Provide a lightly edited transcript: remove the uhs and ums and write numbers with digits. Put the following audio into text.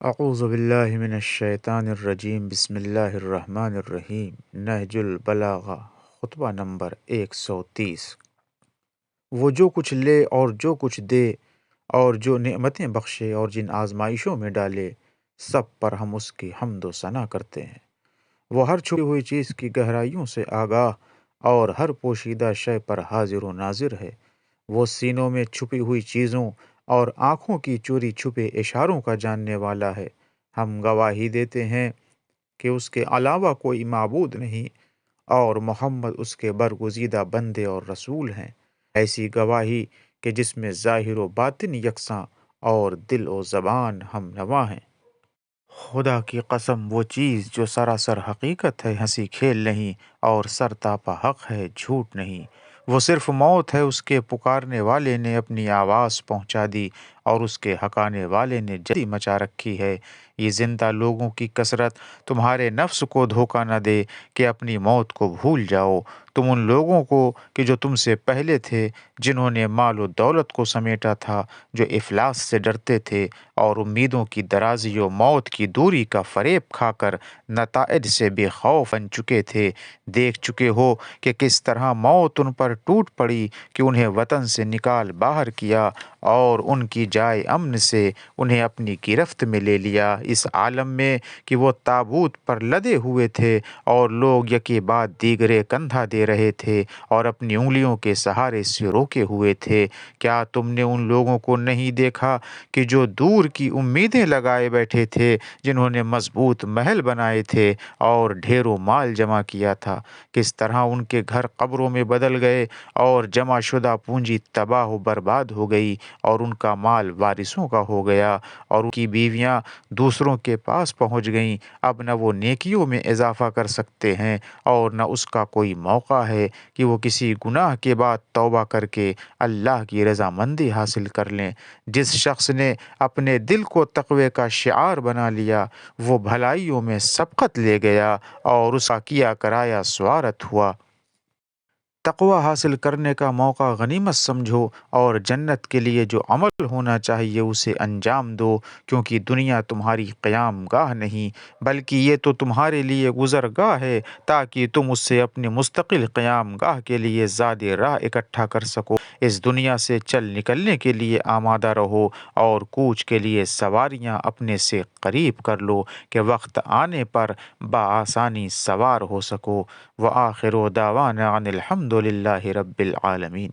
اعوذ باللہ من الشیطان الرجیم، بسم اللہ الرحمن الرحیم۔ نہج البلاغہ، خطبہ نمبر 130۔ وہ جو کچھ لے اور جو کچھ دے اور جو نعمتیں بخشے اور جن آزمائشوں میں ڈالے، سب پر ہم اس کی حمد و ثنا کرتے ہیں۔ وہ ہر چھپی ہوئی چیز کی گہرائیوں سے آگاہ اور ہر پوشیدہ شے پر حاضر و ناظر ہے۔ وہ سینوں میں چھپی ہوئی چیزوں اور آنکھوں کی چوری چھپے اشاروں کا جاننے والا ہے۔ ہم گواہی دیتے ہیں کہ اس کے علاوہ کوئی معبود نہیں اور محمد اس کے برگزیدہ بندے اور رسول ہیں۔ ایسی گواہی کہ جس میں ظاہر و باطن یکساں اور دل و زبان ہم نوا ہیں۔ خدا کی قسم، وہ چیز جو سراسر حقیقت ہے، ہنسی کھیل نہیں، اور سرتاپا حق ہے، جھوٹ نہیں۔ وہ صرف موت ہے، اس کے پکارنے والے نے اپنی آواز پہنچا دی اور اس کے ہکانے والے نے جلدی مچا رکھی ہے۔ یہ زندہ لوگوں کی کثرت تمہارے نفس کو دھوکہ نہ دے کہ اپنی موت کو بھول جاؤ۔ تم ان لوگوں کو کہ جو تم سے پہلے تھے، جنہوں نے مال و دولت کو سمیٹا تھا، جو افلاس سے ڈرتے تھے اور امیدوں کی درازی و موت کی دوری کا فریب کھا کر نتائج سے بے خوف بن چکے تھے، دیکھ چکے ہو کہ کس طرح موت ان پر ٹوٹ پڑی کہ انہیں وطن سے نکال باہر کیا اور ان کی جائے امن سے انہیں اپنی گرفت میں لے لیا، اس عالم میں کہ وہ تابوت پر لدے ہوئے تھے اور لوگ یکے بعد دیگرے کندھا دے رہے تھے اور اپنی انگلیوں کے سہارے سے روکے ہوئے تھے۔ کیا تم نے ان لوگوں کو نہیں دیکھا کہ جو دور کی امیدیں لگائے بیٹھے تھے، جنہوں نے مضبوط محل بنائے تھے اور ڈھیروں مال جمع کیا تھا، کس طرح ان کے گھر قبروں میں بدل گئے اور جمع شدہ پونجی تباہ و برباد ہو گئی اور ان کا مال وارثوں کا ہو گیا اور ان کی بیویاں دوسروں کے پاس پہنچ گئیں۔ اب نہ وہ نیکیوں میں اضافہ کر سکتے ہیں اور نہ اس کا کوئی موقع ہے کہ وہ کسی گناہ کے بعد توبہ کر کے اللہ کی رضامندی حاصل کر لیں۔ جس شخص نے اپنے دل کو تقوی کا شعار بنا لیا، وہ بھلائیوں میں سبقت لے گیا اور اس کا کیا کرایا سوارت ہوا۔ تقوی حاصل کرنے کا موقع غنیمت سمجھو اور جنت کے لیے جو عمل ہونا چاہیے اسے انجام دو، کیونکہ دنیا تمہاری قیام گاہ نہیں بلکہ یہ تو تمہارے لیے گزرگاہ ہے، تاکہ تم اس سے اپنے مستقل قیام گاہ کے لیے زاد راہ اکٹھا کر سکو۔ اس دنیا سے چل نکلنے کے لیے آمادہ رہو اور کوچ کے لیے سواریاں اپنے سے قریب کر لو کہ وقت آنے پر بآسانی سوار ہو سکو۔ وآخر دعوانا ان الحمد للہ رب العالمین۔